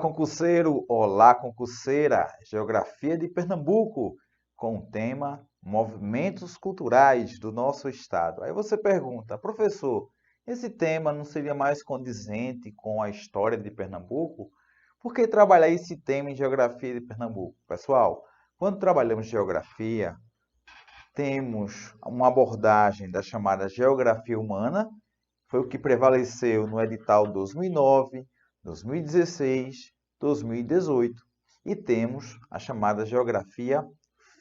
concurseiro! Olá, concurseira! Geografia de Pernambuco, com o tema Movimentos Culturais do nosso Estado. Aí você pergunta, professor, esse tema não seria mais condizente com a história de Pernambuco? Por que trabalhar esse tema em Geografia de Pernambuco? Pessoal, quando trabalhamos geografia, temos uma abordagem da chamada geografia humana, foi o que prevaleceu no edital 2009, 2016, 2018. E temos a chamada geografia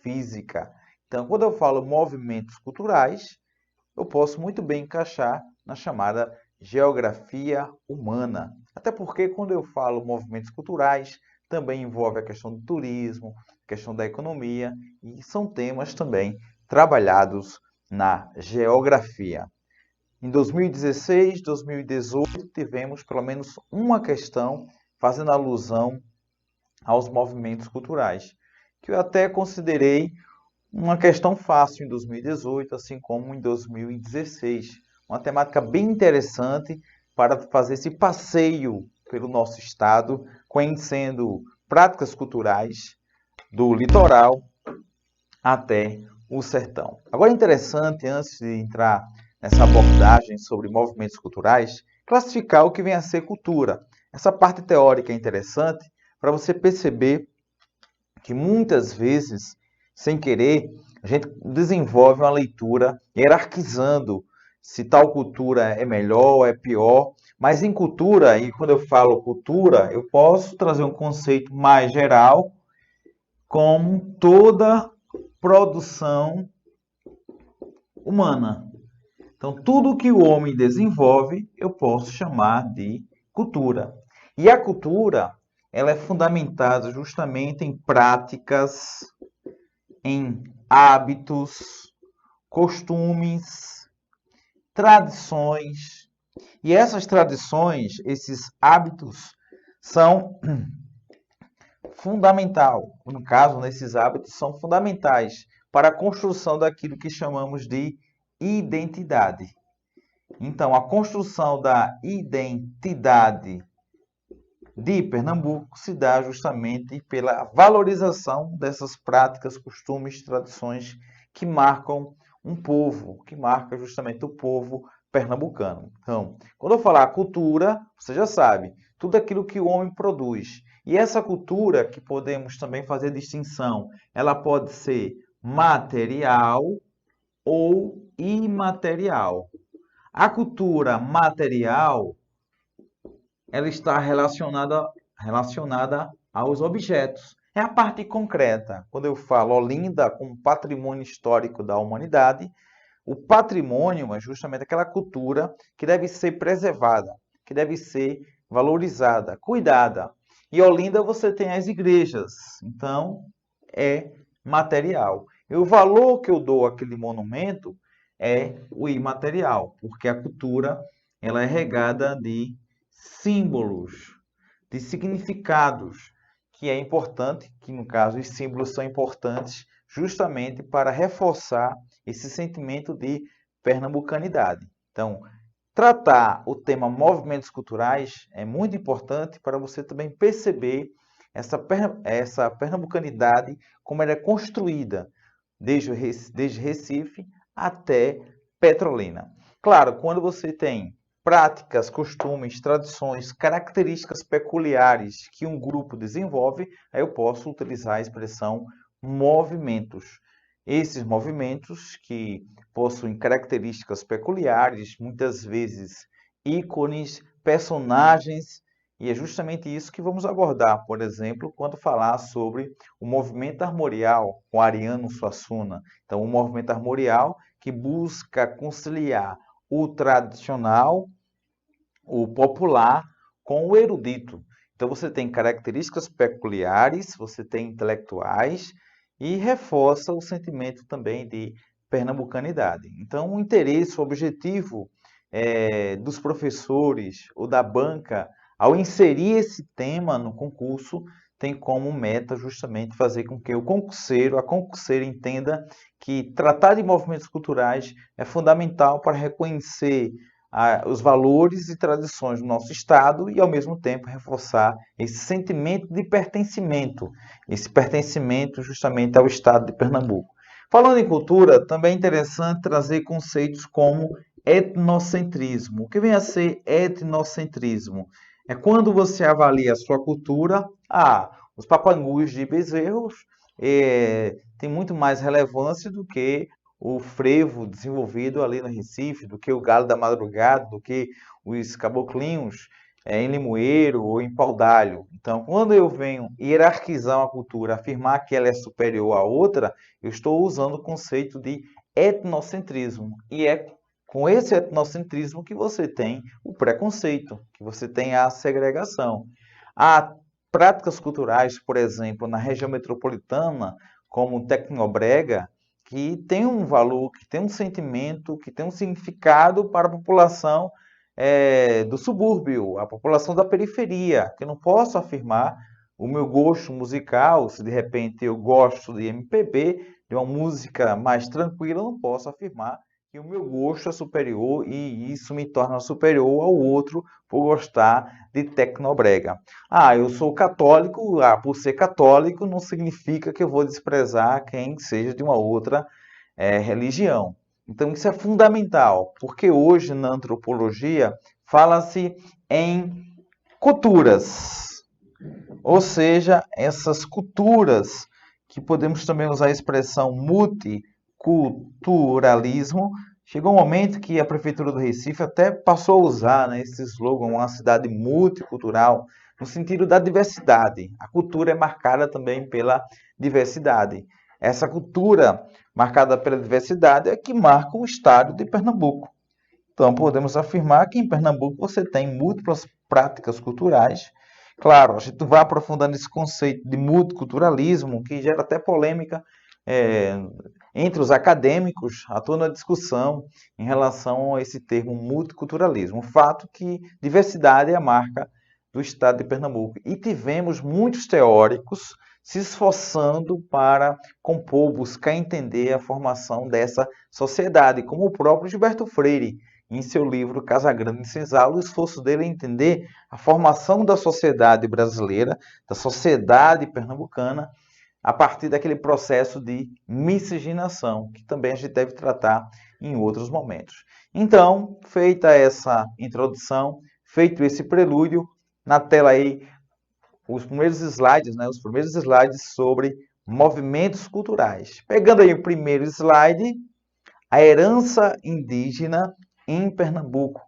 física. Então, quando eu falo movimentos culturais, eu posso muito bem encaixar na chamada geografia humana. Até porque quando eu falo movimentos culturais, também envolve a questão do turismo, a questão da economia, e são temas também trabalhados na geografia. Em 2016, 2018, tivemos pelo menos uma questão fazendo alusão aos movimentos culturais, que eu até considerei uma questão fácil em 2018, assim como em 2016. Uma temática bem interessante para fazer esse passeio pelo nosso estado, conhecendo práticas culturais do litoral até o sertão. Agora é interessante, antes de entrar nessa abordagem sobre movimentos culturais, classificar o que vem a ser cultura. Essa parte teórica é interessante para você perceber que muitas vezes, sem querer, a gente desenvolve uma leitura hierarquizando se tal cultura é melhor ou é pior. Mas em cultura, e quando eu falo cultura, eu posso trazer um conceito mais geral, como toda produção humana. Então, tudo que o homem desenvolve, eu posso chamar de cultura. E a cultura, ela é fundamentada justamente em práticas, em hábitos, costumes, tradições. E essas tradições, esses hábitos, são fundamental. No caso, nesses hábitos, são fundamentais para a construção daquilo que chamamos de identidade. Então, a construção da identidade de Pernambuco se dá justamente pela valorização dessas práticas, costumes, tradições que marcam um povo, que marca justamente o povo pernambucano. Então, quando eu falar cultura, você já sabe, tudo aquilo que o homem produz. E essa cultura, que podemos também fazer distinção, ela pode ser material ou imaterial. A cultura material, ela está relacionada aos objetos. É a parte concreta. Quando eu falo Olinda como patrimônio histórico da humanidade, o patrimônio é justamente aquela cultura que deve ser preservada, que deve ser valorizada, cuidada. E Olinda você tem as igrejas, então é material. E o valor que eu dou àquele monumento é o imaterial, porque a cultura ela é regada de símbolos, de significados, que é importante, que no caso os símbolos são importantes justamente para reforçar esse sentimento de pernambucanidade. Então, tratar o tema movimentos culturais é muito importante para você também perceber essa pernambucanidade, como ela é construída desde Recife até Petrolina. Claro, quando você tem práticas, costumes, tradições, características peculiares que um grupo desenvolve, aí eu posso utilizar a expressão movimentos. Esses movimentos que possuem características peculiares, muitas vezes ícones, personagens, e é justamente isso que vamos abordar, por exemplo, quando falar sobre o movimento armorial com Ariano Suassuna. Então, o movimento armorial que busca conciliar o tradicional, o popular, com o erudito. Então, você tem características peculiares, você tem intelectuais e reforça o sentimento também de pernambucanidade. Então, o interesse, o objetivo dos professores ou da banca, ao inserir esse tema no concurso, tem como meta justamente fazer com que o concurseiro, a concurseira entenda que tratar de movimentos culturais é fundamental para reconhecer os valores e tradições do nosso Estado e, ao mesmo tempo, reforçar esse sentimento de pertencimento, esse pertencimento justamente ao Estado de Pernambuco. Falando em cultura, também é interessante trazer conceitos como etnocentrismo. O que vem a ser etnocentrismo? É quando você avalia a sua cultura, os papangus de Bezerros têm muito mais relevância do que o frevo desenvolvido ali no Recife, do que o galo da madrugada, do que os caboclinhos em Limoeiro ou em Paudalho. Então, quando eu venho hierarquizar uma cultura, afirmar que ela é superior à outra, eu estou usando o conceito de etnocentrismo. E é com esse etnocentrismo que você tem o preconceito, que você tem a segregação. Há práticas culturais, por exemplo, na região metropolitana, como o Tecnobrega, que tem um valor, que tem um sentimento, que tem um significado para a população do subúrbio, a população da periferia, que eu não posso afirmar o meu gosto musical, se de repente eu gosto de MPB, de uma música mais tranquila, eu não posso afirmar que o meu gosto é superior e isso me torna superior ao outro por gostar de tecnobrega. Eu sou católico, por ser católico não significa que eu vou desprezar quem seja de uma outra religião. Então isso é fundamental, porque hoje na antropologia fala-se em culturas, ou seja, essas culturas que podemos também usar a expressão multiculturalismo. Chegou um momento que a Prefeitura do Recife até passou a usar, né, esse slogan, uma cidade multicultural, no sentido da diversidade. A cultura é marcada também pela diversidade. Essa cultura marcada pela diversidade é que marca o estado de Pernambuco. Então, podemos afirmar que em Pernambuco você tem múltiplas práticas culturais. Claro, a gente vai aprofundando esse conceito de multiculturalismo, que gera até polêmica é, entre os acadêmicos, atua na discussão em relação a esse termo multiculturalismo. O fato que diversidade é a marca do estado de Pernambuco. E tivemos muitos teóricos se esforçando para compor, buscar entender a formação dessa sociedade, como o próprio Gilberto Freire, em seu livro Casa Grande e Senzala, o esforço dele é entender a formação da sociedade brasileira, da sociedade pernambucana, a partir daquele processo de miscigenação, que também a gente deve tratar em outros momentos. Então, feita essa introdução, feito esse prelúdio, na tela aí os primeiros slides, né, sobre movimentos culturais. Pegando aí o primeiro slide, a herança indígena em Pernambuco.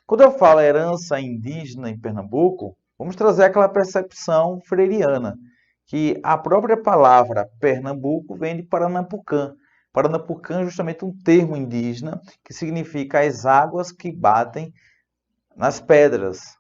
Quando eu falo herança indígena em Pernambuco, vamos trazer aquela percepção freiriana, que a própria palavra Pernambuco vem de Paranapucã. Paranapucã é justamente um termo indígena que significa as águas que batem nas pedras,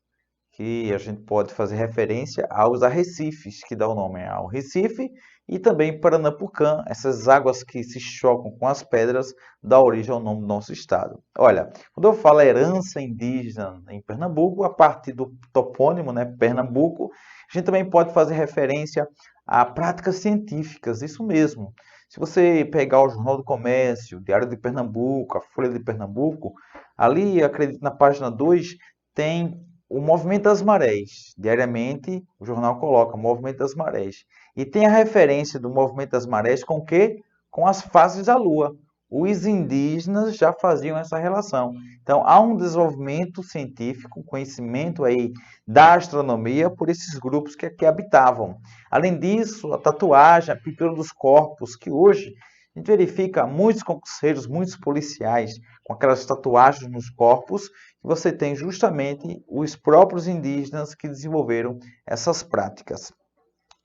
que a gente pode fazer referência aos arrecifes, que dá o nome ao Recife, e também Paranapucã, essas águas que se chocam com as pedras, dá origem ao nome do nosso estado. Olha, quando eu falo herança indígena em Pernambuco, a partir do topônimo, né, Pernambuco, a gente também pode fazer referência a práticas científicas, isso mesmo. Se você pegar o Jornal do Comércio, o Diário de Pernambuco, a Folha de Pernambuco, ali, acredito, na página 2, tem o movimento das marés. Diariamente, o jornal coloca o movimento das marés. E tem a referência do movimento das marés com o quê? Com as fases da Lua. Os indígenas já faziam essa relação. Então, há um desenvolvimento científico, conhecimento aí da astronomia por esses grupos que aqui habitavam. Além disso, a tatuagem, a pintura dos corpos, que hoje a gente verifica muitos concurseiros, muitos policiais com aquelas tatuagens nos corpos, que você tem justamente os próprios indígenas que desenvolveram essas práticas.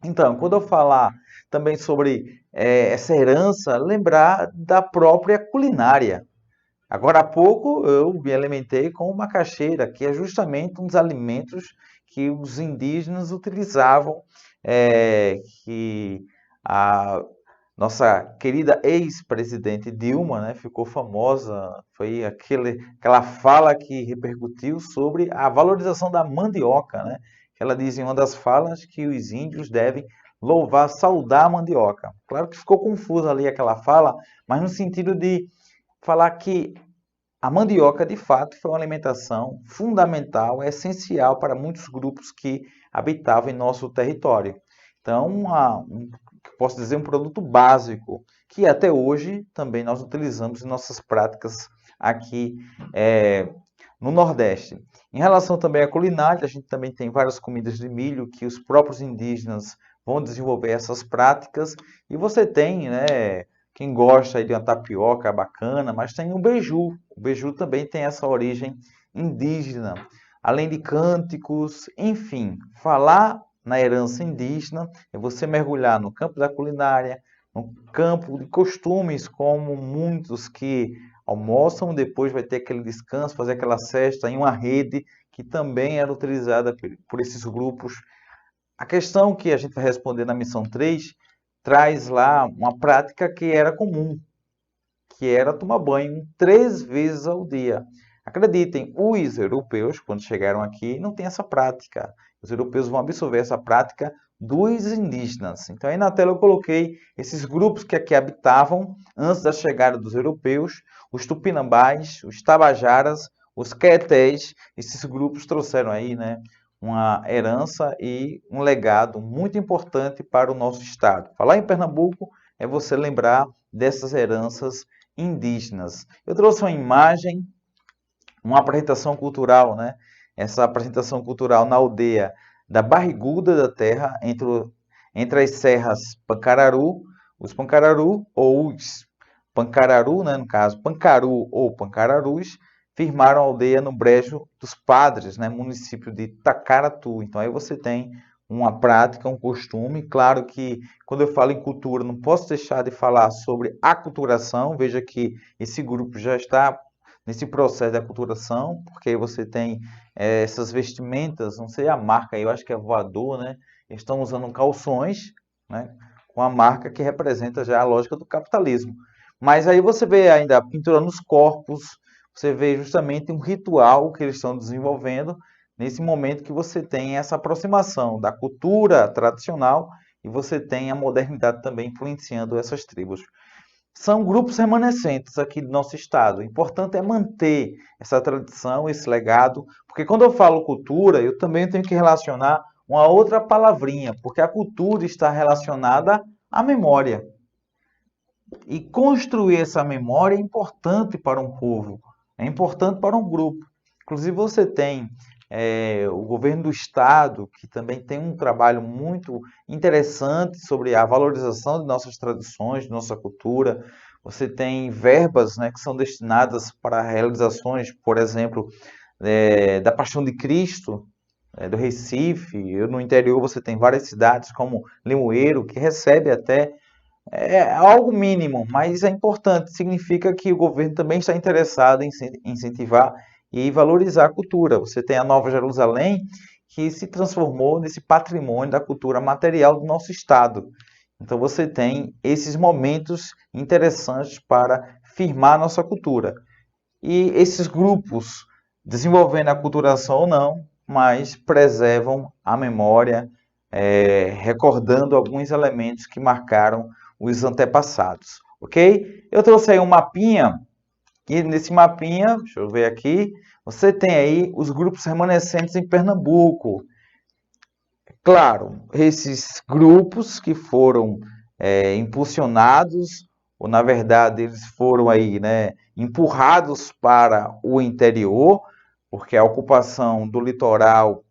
Então, quando eu falar também sobre essa herança, lembrar da própria culinária. Agora há pouco eu me alimentei com macaxeira, que é justamente um dos alimentos que os indígenas utilizavam, que a nossa querida ex-presidente Dilma, né, ficou famosa, foi aquela fala que repercutiu sobre a valorização da mandioca, né? Ela diz em uma das falas que os índios devem louvar, saudar a mandioca. Claro que ficou confusa ali aquela fala, mas no sentido de falar que a mandioca, de fato, foi uma alimentação fundamental, essencial para muitos grupos que habitavam em nosso território. Então, posso dizer, um produto básico, que até hoje também nós utilizamos em nossas práticas aqui no Nordeste. Em relação também à culinária, a gente também tem várias comidas de milho que os próprios indígenas vão desenvolver essas práticas. E você tem, né, quem gosta aí de uma tapioca bacana, mas tem o beiju. O beiju também tem essa origem indígena. Além de cânticos, enfim, falar na herança indígena é você mergulhar no campo da culinária, no campo de costumes, como muitos que almoçam, depois vai ter aquele descanso, fazer aquela cesta em uma rede que também era utilizada por esses grupos. A questão que a gente vai responder na missão 3 traz lá uma prática que era comum, que era tomar banho 3 vezes ao dia. Acreditem, os europeus, quando chegaram aqui, não têm essa prática. Os europeus vão absorver essa prática dos indígenas. Então, aí na tela eu coloquei esses grupos que aqui habitavam antes da chegada dos europeus, os tupinambás, os tabajaras, os quetés. Esses grupos trouxeram aí, né, uma herança e um legado muito importante para o nosso estado. Falar em Pernambuco é você lembrar dessas heranças indígenas. Eu trouxe uma imagem, uma apresentação cultural, né? Essa apresentação cultural na aldeia da Barriguda da Terra, entre as serras Pancararu, os Pancararu ou os Pancararu, né? No caso, Pancaru ou Pancararus, firmaram a aldeia no Brejo dos Padres, né? Município de Tacaratu. Então aí você tem uma prática, um costume. Claro que quando eu falo em cultura, não posso deixar de falar sobre aculturação. Veja que esse grupo já está nesse processo de aculturação, porque aí você tem essas vestimentas, não sei a marca, eu acho que é Voador, né? Estão usando calções, né? Com a marca que representa já a lógica do capitalismo. Mas aí você vê ainda a pintura nos corpos, você vê justamente um ritual que eles estão desenvolvendo nesse momento que você tem essa aproximação da cultura tradicional e você tem a modernidade também influenciando essas tribos. São grupos remanescentes aqui do nosso estado. O importante é manter essa tradição, esse legado, porque quando eu falo cultura, eu também tenho que relacionar uma outra palavrinha, porque a cultura está relacionada à memória. E construir essa memória é importante para um povo, é importante para um grupo. Inclusive, você tem o governo do estado, que também tem um trabalho muito interessante sobre a valorização de nossas tradições, de nossa cultura. Você tem verbas, né, que são destinadas para realizações, por exemplo, da Paixão de Cristo, do Recife. No interior você tem várias cidades como Limoeiro, que recebe até algo mínimo, mas é importante. Significa que o governo também está interessado em incentivar e valorizar a cultura. Você tem a Nova Jerusalém, que se transformou nesse patrimônio da cultura material do nosso estado. Então você tem esses momentos interessantes para firmar a nossa cultura. E esses grupos, desenvolvendo a culturação ou não, mas preservam a memória, recordando alguns elementos que marcaram os antepassados, ok? Eu trouxe aí um mapinha, e nesse mapinha, deixa eu ver aqui, você tem aí os grupos remanescentes em Pernambuco. Claro, esses grupos que foram impulsionados, ou na verdade eles foram aí, né, empurrados para o interior, porque a ocupação do litoral,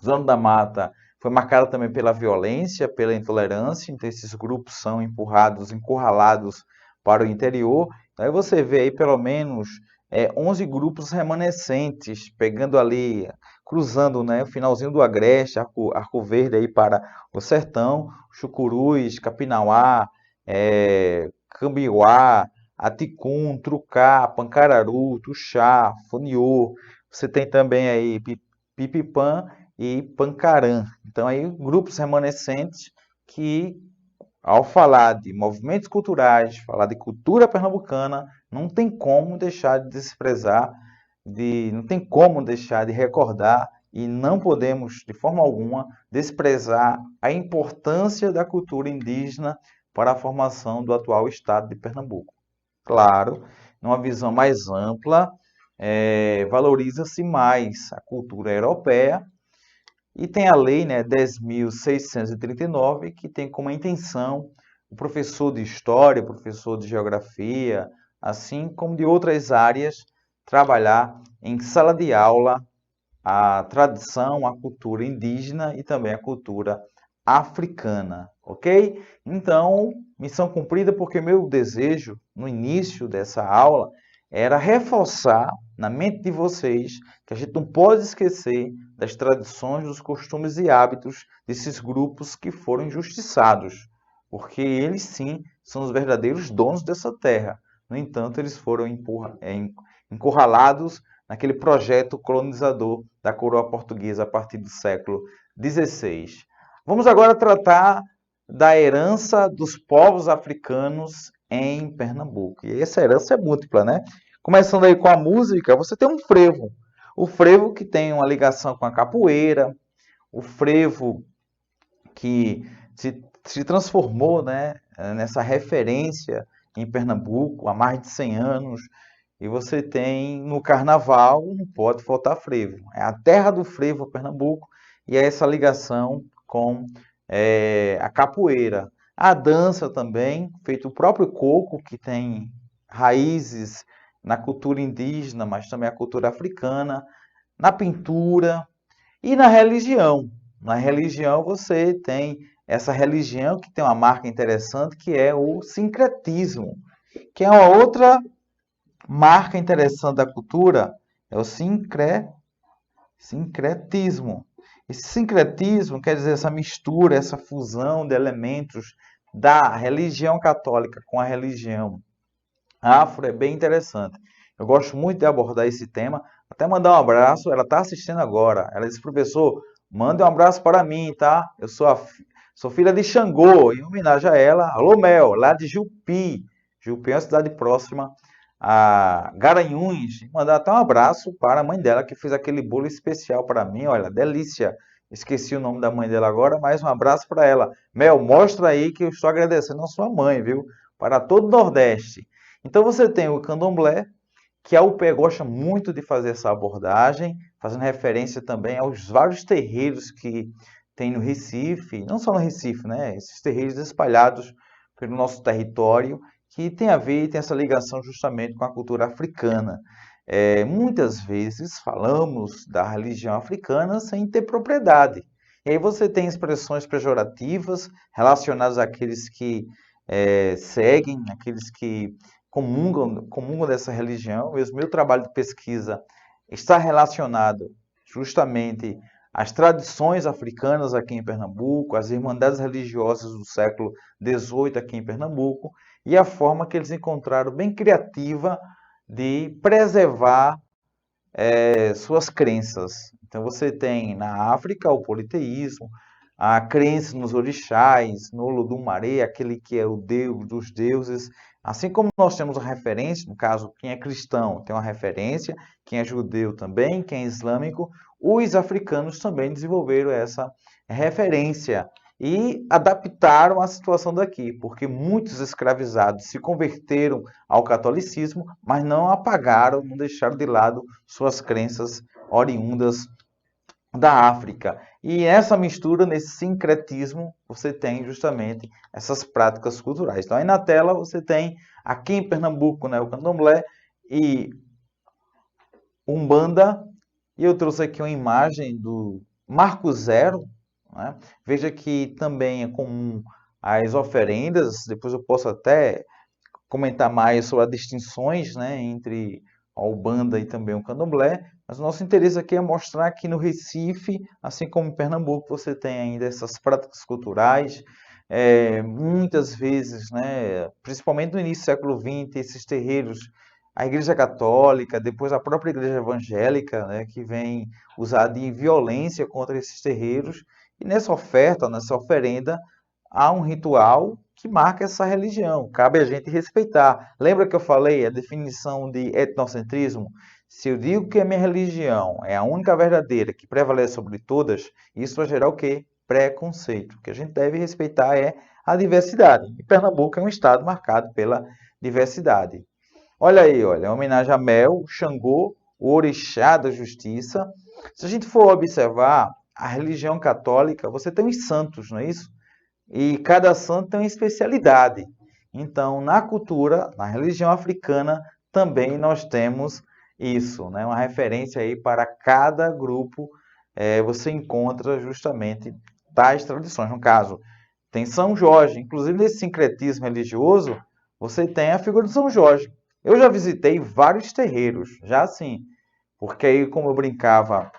Zona da Mata, foi marcada também pela violência, pela intolerância, então esses grupos são empurrados, encurralados para o interior. Então aí você vê aí pelo menos 11 grupos remanescentes, pegando ali, cruzando, né, o finalzinho do Agreste, Arco Verde aí para o Sertão, Chucuruz, Capinauá, Cambiuá, Aticum, Trucá, Pancararu, Tuxá, Funiô. Você tem também aí Pipipã e Pancarã. Então, aí, grupos remanescentes que, ao falar de movimentos culturais, falar de cultura pernambucana, não tem como deixar de desprezar, não tem como deixar de recordar e não podemos, de forma alguma, desprezar a importância da cultura indígena para a formação do atual estado de Pernambuco. Claro numa visão mais ampla, valoriza-se mais a cultura europeia. E tem a lei, né, 10.639, que tem como intenção o professor de história, o professor de geografia, assim como de outras áreas, trabalhar em sala de aula a tradição, a cultura indígena e também a cultura africana, ok? Então, missão cumprida, porque meu desejo no início dessa aula era reforçar na mente de vocês que a gente não pode esquecer das tradições, dos costumes e hábitos desses grupos que foram injustiçados, porque eles sim são os verdadeiros donos dessa terra. No entanto, eles foram encurralados naquele projeto colonizador da coroa portuguesa a partir do século XVI. Vamos agora tratar da herança dos povos africanos em Pernambuco. E essa herança é múltipla, né? Começando aí com a música, você tem um frevo. O frevo que tem uma ligação com a capoeira, o frevo que se transformou, né, nessa referência em Pernambuco há mais de 100 anos. E você tem no carnaval, não pode faltar frevo. É a terra do frevo, Pernambuco, e é essa ligação com a capoeira. A dança também, feito o próprio coco, que tem raízes na cultura indígena, mas também a cultura africana, na pintura e na religião. Na religião você tem essa religião que tem uma marca interessante, que é o sincretismo, que é uma outra marca interessante da cultura, é o sincretismo. Esse sincretismo quer dizer essa mistura, essa fusão de elementos da religião católica com a religião afro é bem interessante. Eu gosto muito de abordar esse tema. Até mandar um abraço, ela está assistindo agora. Ela disse, professor, manda um abraço para mim, tá? Eu sou filha de Xangô, em homenagem a ela. Alô, Mel, lá de Jupi. Jupi é uma cidade próxima a Garanhuns. Mandar até um abraço para a mãe dela, que fez aquele bolo especial para mim. Olha, delícia. Esqueci o nome da mãe dela agora, mas um abraço para ela. Mel, mostra aí que eu estou agradecendo a sua mãe, viu? Para todo o Nordeste. Então você tem o candomblé, que a UPE gosta muito de fazer essa abordagem, fazendo referência também aos vários terreiros que tem no Recife, não só no Recife, né? Esses terreiros espalhados pelo nosso território, que tem a ver e tem essa ligação justamente com a cultura africana. Muitas vezes falamos da religião africana sem ter propriedade. E aí você tem expressões pejorativas relacionadas àqueles que seguem, aqueles que comungam dessa religião. O meu trabalho de pesquisa está relacionado justamente às tradições africanas aqui em Pernambuco, às irmandades religiosas do século XVIII aqui em Pernambuco, e a forma que eles encontraram bem criativa de preservar suas crenças. Então você tem na África o politeísmo, a crença nos orixás, no Olodumare, aquele que é o deus dos deuses. Assim como nós temos a referência, no caso, quem é cristão tem uma referência, quem é judeu também, quem é islâmico, os africanos também desenvolveram essa referência e adaptaram a situação daqui, porque muitos escravizados se converteram ao catolicismo, mas não apagaram, não deixaram de lado suas crenças oriundas da África. E essa mistura, nesse sincretismo, você tem justamente essas práticas culturais. Então, aí na tela você tem, aqui em Pernambuco, né, o candomblé e Umbanda. E eu trouxe aqui uma imagem do Marco Zero. Né? Veja que também é comum as oferendas. Depois eu posso até comentar mais sobre as distinções, né, entre a Umbanda e também o Candomblé, mas o nosso interesse aqui é mostrar que no Recife, assim como em Pernambuco, você tem ainda essas práticas culturais, muitas vezes, né, principalmente no início do século XX, esses terreiros, a Igreja Católica, depois a própria Igreja Evangélica, né, que vem usar de violência contra esses terreiros, e nessa oferta, nessa oferenda, há um ritual que marca essa religião. Cabe a gente respeitar. Lembra que eu falei a definição de etnocentrismo? Se eu digo que a minha religião é a única verdadeira que prevalece sobre todas, isso vai gerar o quê? Preconceito. O que a gente deve respeitar é a diversidade. E Pernambuco é um estado marcado pela diversidade. Olha aí, olha, em homenagem a Mel, Xangô, o orixá da justiça. Se a gente for observar a religião católica, você tem os santos, não é isso? E cada santo tem uma especialidade. Então, na cultura, na religião africana, também nós temos isso, né? Uma referência aí para cada grupo, você encontra justamente tais tradições. No caso, tem São Jorge, inclusive nesse sincretismo religioso, você tem a figura de São Jorge. Eu já visitei vários terreiros, já assim, porque aí como eu brincava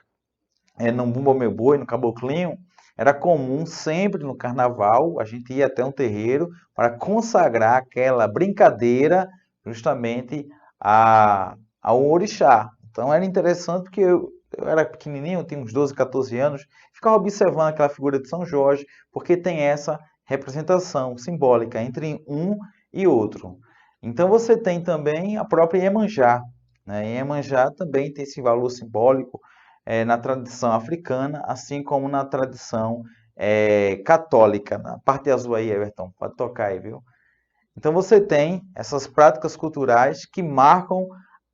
no Bumba Meu Boi, no Caboclinho, era comum sempre no carnaval a gente ir até um terreiro para consagrar aquela brincadeira justamente ao orixá. Então era interessante porque eu era pequenininho, eu tinha uns 12, 14 anos, ficava observando aquela figura de São Jorge, porque tem essa representação simbólica entre um e outro. Então você tem também a própria Iemanjá, né? Iemanjá também tem esse valor simbólico na tradição africana, assim como na tradição católica. Na parte azul aí, Everton, pode tocar aí, viu? Então você tem essas práticas culturais que marcam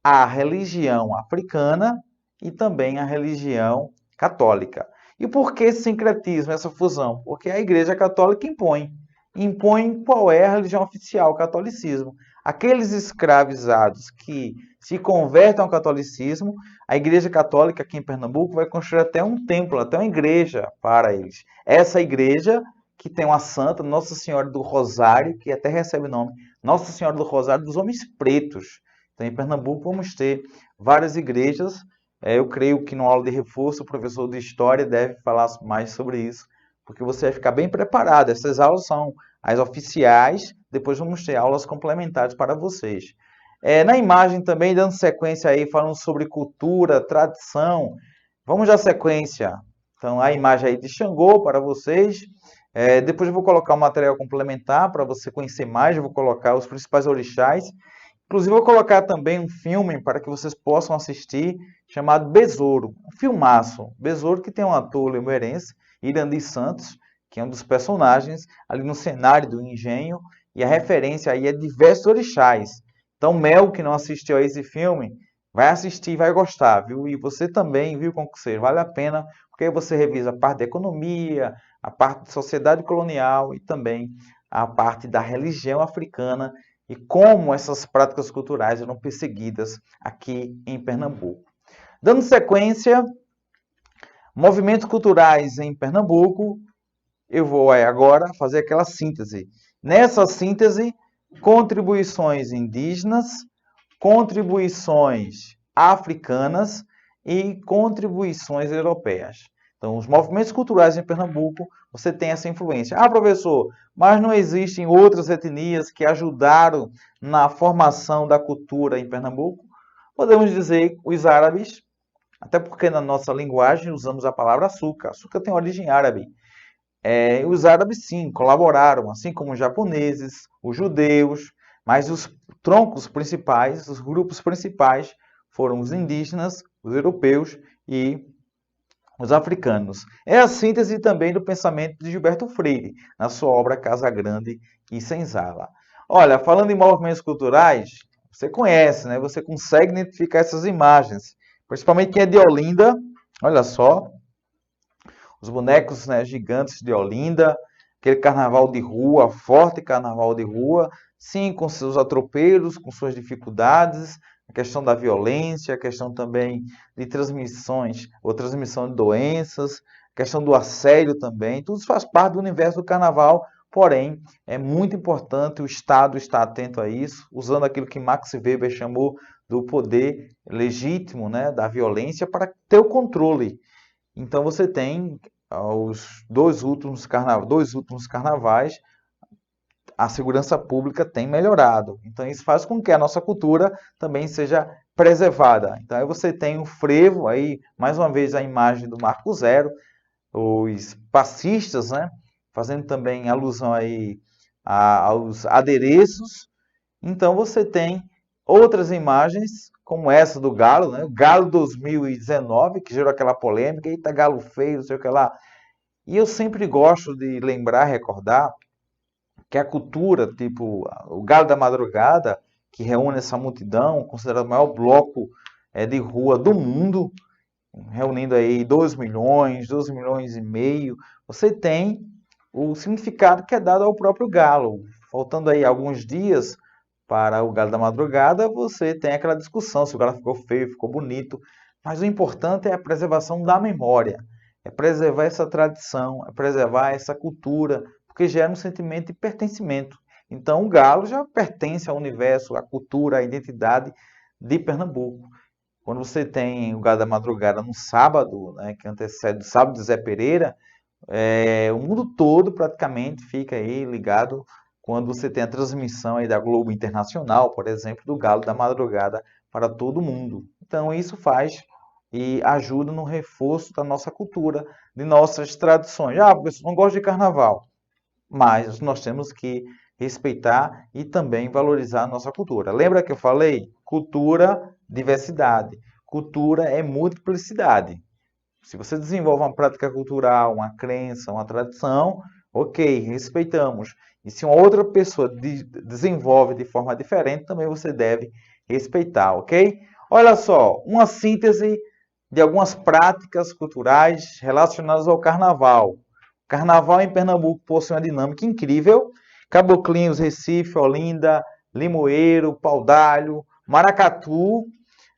a religião africana e também a religião católica. E por que esse sincretismo, essa fusão? Porque a Igreja Católica impõe. Impõe qual é a religião oficial, o catolicismo. Aqueles escravizados que se convertem ao catolicismo, a Igreja Católica aqui em Pernambuco vai construir até um templo, até uma igreja para eles. Essa igreja que tem uma santa, Nossa Senhora do Rosário, que até recebe o nome Nossa Senhora do Rosário dos Homens Pretos. Então, em Pernambuco, vamos ter várias igrejas. Eu creio que no aula de reforço, o professor de História deve falar mais sobre isso, porque você vai ficar bem preparado. Essas aulas são as oficiais, depois vamos ter aulas complementares para vocês. Na imagem também, dando sequência aí, falando sobre cultura, tradição, vamos dar sequência. Então, a imagem aí de Xangô para vocês. Depois eu vou colocar um material complementar para você conhecer mais, eu vou colocar os principais orixás. Inclusive, vou colocar também um filme para que vocês possam assistir, chamado Besouro, um filmaço. Besouro que tem um ator limoeirense, Irandi Santos, que é um dos personagens ali no cenário do engenho, e a referência aí é diversos orixás. Então, Mel, que não assistiu a esse filme, vai assistir e vai gostar, viu? E você também, viu, concurseiro? Vale a pena, porque aí você revisa a parte da economia, a parte de sociedade colonial e também a parte da religião africana e como essas práticas culturais eram perseguidas aqui em Pernambuco. Dando sequência, movimentos culturais em Pernambuco, eu vou agora fazer aquela síntese. Nessa síntese, contribuições indígenas, contribuições africanas e contribuições europeias. Então, os movimentos culturais em Pernambuco, você tem essa influência. Ah, professor, mas não existem outras etnias que ajudaram na formação da cultura em Pernambuco? Podemos dizer os árabes, até porque na nossa linguagem usamos a palavra açúcar. Açúcar tem origem árabe. Os árabes, sim, colaboraram, assim como os japoneses, os judeus, mas os troncos principais, os grupos principais, foram os indígenas, os europeus e os africanos. É a síntese também do pensamento de Gilberto Freire, na sua obra Casa Grande e Senzala. Olha, falando em movimentos culturais, você conhece, né? Você consegue identificar essas imagens, principalmente quem é de Olinda, olha só, os bonecos, né, gigantes de Olinda, aquele carnaval de rua, forte carnaval de rua, sim, com seus atropelos, com suas dificuldades, a questão da violência, a questão também de transmissões ou transmissão de doenças, a questão do assédio também, tudo isso faz parte do universo do carnaval, porém, é muito importante o Estado estar atento a isso, usando aquilo que Max Weber chamou do poder legítimo, né, da violência, para ter o controle. Então você tem os dois últimos carnavais, a segurança pública tem melhorado. Então isso faz com que a nossa cultura também seja preservada. Então aí você tem o frevo, aí mais uma vez a imagem do Marco Zero, os passistas, né, fazendo também alusão aí aos adereços. Então você tem outras imagens, como essa do Galo, né? O Galo 2019, que gerou aquela polêmica, eita, Galo feio, não sei o que lá. E eu sempre gosto de lembrar, recordar, que a cultura, tipo o Galo da Madrugada, que reúne essa multidão, considerado o maior bloco de rua do mundo, reunindo aí 2 milhões e meio, você tem o significado que é dado ao próprio galo. Faltando aí alguns dias para o galo da madrugada, você tem aquela discussão se o galo ficou feio, ficou bonito, mas o importante é a preservação da memória, é preservar essa tradição, é preservar essa cultura, porque gera um sentimento de pertencimento. Então o galo já pertence ao universo, à cultura, à identidade de Pernambuco. Quando você tem o Galo da Madrugada no sábado, né, que antecede o sábado de Zé Pereira, o mundo todo praticamente fica aí ligado quando você tem a transmissão aí da Globo Internacional, por exemplo, do Galo da Madrugada para todo mundo. Então isso faz e ajuda no reforço da nossa cultura, de nossas tradições. Ah, professor, não gosto de carnaval, mas nós temos que respeitar e também valorizar a nossa cultura. Lembra que eu falei? Cultura, diversidade. Cultura é multiplicidade. Se você desenvolve uma prática cultural, uma crença, uma tradição, ok, respeitamos. E se uma outra pessoa desenvolve de forma diferente, também você deve respeitar, ok? Olha só, uma síntese de algumas práticas culturais relacionadas ao carnaval. O carnaval em Pernambuco possui uma dinâmica incrível. Caboclinhos, Recife, Olinda, Limoeiro, Paudalho, Maracatu,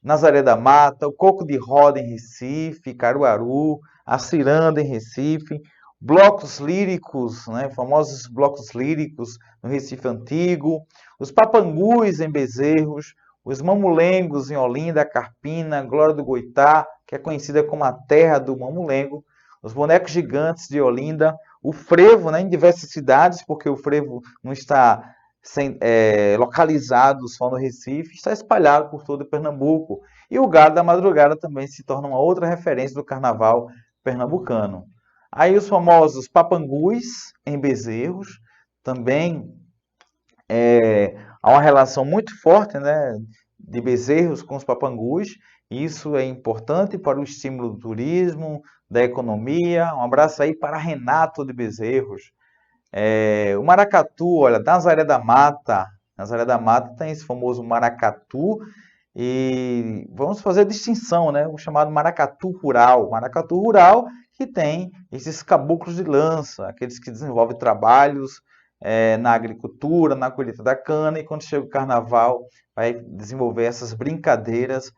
Nazaré da Mata, o Coco de Roda em Recife, Caruaru, a Ciranda em Recife, blocos líricos, né, famosos blocos líricos no Recife Antigo, os papangus em Bezerros, os mamulengos em Olinda, Carpina, Glória do Goitá, que é conhecida como a terra do mamulengo, os bonecos gigantes de Olinda, o frevo, né, em diversas cidades, porque o frevo não está localizado só no Recife, está espalhado por todo o Pernambuco. E o galo da madrugada também se torna uma outra referência do carnaval pernambucano. Aí os famosos papangus em Bezerros, também há uma relação muito forte, né, de Bezerros com os papangus. Isso é importante para o estímulo do turismo, da economia. Um abraço aí para Renato de Bezerros. O maracatu, olha, Nazaré da Mata. Nazaré da Mata tem esse famoso maracatu. E vamos fazer a distinção, né? O chamado maracatu rural. Maracatu rural que tem esses caboclos de lança, aqueles que desenvolvem trabalhos na agricultura, na colheita da cana, e quando chega o carnaval vai desenvolver essas brincadeiras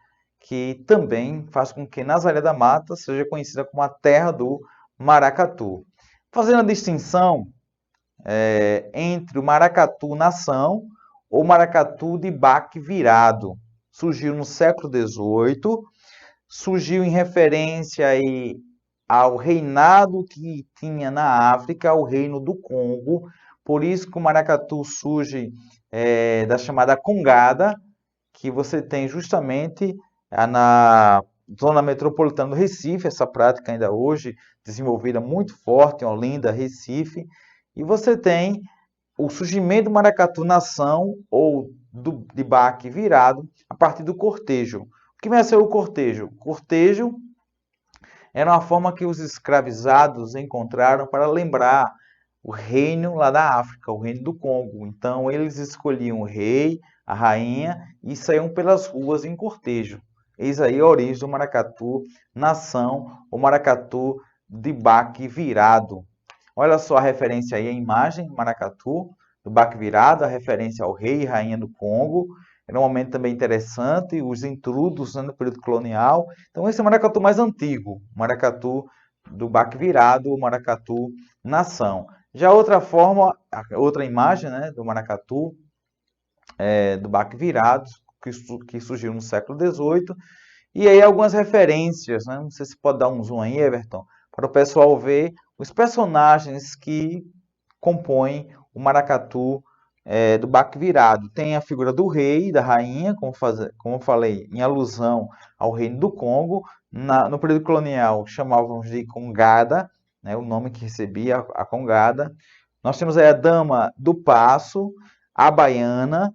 que também faz com que Nazaré da Mata seja conhecida como a terra do maracatu. Fazendo a distinção entre o maracatu nação ou maracatu de baque virado. Surgiu no século XVIII, surgiu em referência aí ao reinado que tinha na África, o reino do Congo. Por isso que o maracatu surge da chamada congada, que você tem justamente na zona metropolitana do Recife, essa prática ainda hoje desenvolvida muito forte em Olinda, Recife, e você tem o surgimento do maracatu nação ou de baque virado a partir do cortejo. O que vai ser o cortejo? O cortejo era uma forma que os escravizados encontraram para lembrar o reino lá da África, o reino do Congo. Então eles escolhiam o rei, a rainha e saíam pelas ruas em cortejo. Eis aí a origem do maracatu nação, o maracatu de baque virado. Olha só a referência aí, a imagem do maracatu, do baque virado, a referência ao rei e rainha do Congo. Era um momento também interessante, os intrudos, né, no período colonial. Então esse é o maracatu mais antigo, o maracatu do baque virado, o maracatu nação. Já outra forma, outra imagem, né, do maracatu, do baque virado, que surgiu no século XVIII. E aí algumas referências, né? Não sei se pode dar um zoom aí, Everton, para o pessoal ver os personagens que compõem o maracatu do baque virado. Tem a figura do rei, da rainha, como eu falei, em alusão ao reino do Congo. No período colonial chamávamos de congada, né, o nome que recebia a congada. Nós temos aí a dama do passo, a baiana,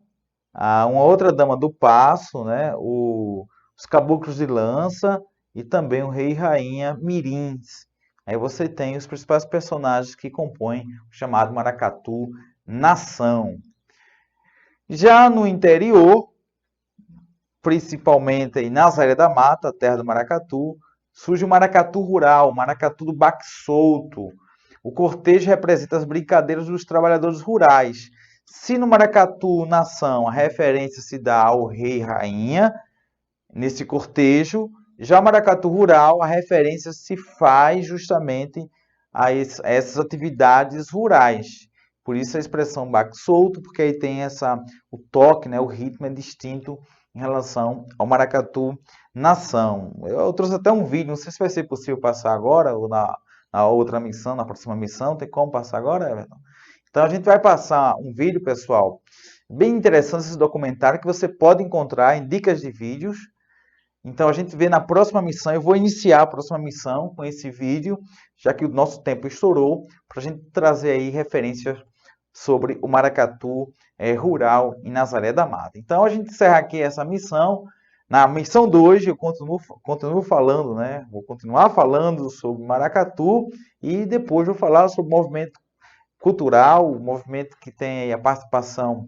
uma outra dama do passo, né, os caboclos de lança e também o rei e rainha mirins. Aí você tem os principais personagens que compõem o chamado maracatu nação. Já no interior, principalmente em Nazaré da Mata, terra do maracatu, surge o maracatu rural, o maracatu do baque solto. O cortejo representa as brincadeiras dos trabalhadores rurais. Se no maracatu nação a referência se dá ao rei e rainha, nesse cortejo, já o maracatu rural a referência se faz justamente a essas atividades rurais. Por isso a expressão baque solto, porque aí tem o toque, né, o ritmo é distinto em relação ao maracatu nação. Eu trouxe até um vídeo, não sei se vai ser possível passar agora ou na outra missão, na próxima missão. Tem como passar agora, Everton? Então a gente vai passar um vídeo, pessoal, bem interessante esse documentário que você pode encontrar em dicas de vídeos. Então a gente vê na próxima missão. Eu vou iniciar a próxima missão com esse vídeo, já que o nosso tempo estourou, para a gente trazer aí referências sobre o maracatu rural em Nazaré da Mata. Então a gente encerra aqui essa missão. Na missão 2 eu continuo falando, né? Vou continuar falando sobre maracatu e depois vou falar sobre o movimento cultural, o movimento que tem a participação,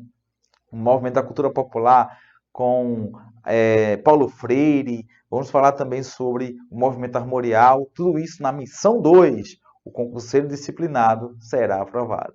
o movimento da cultura popular com Paulo Freire. Vamos falar também sobre o movimento armorial. Tudo isso na missão 2. O concurseiro disciplinado será aprovado.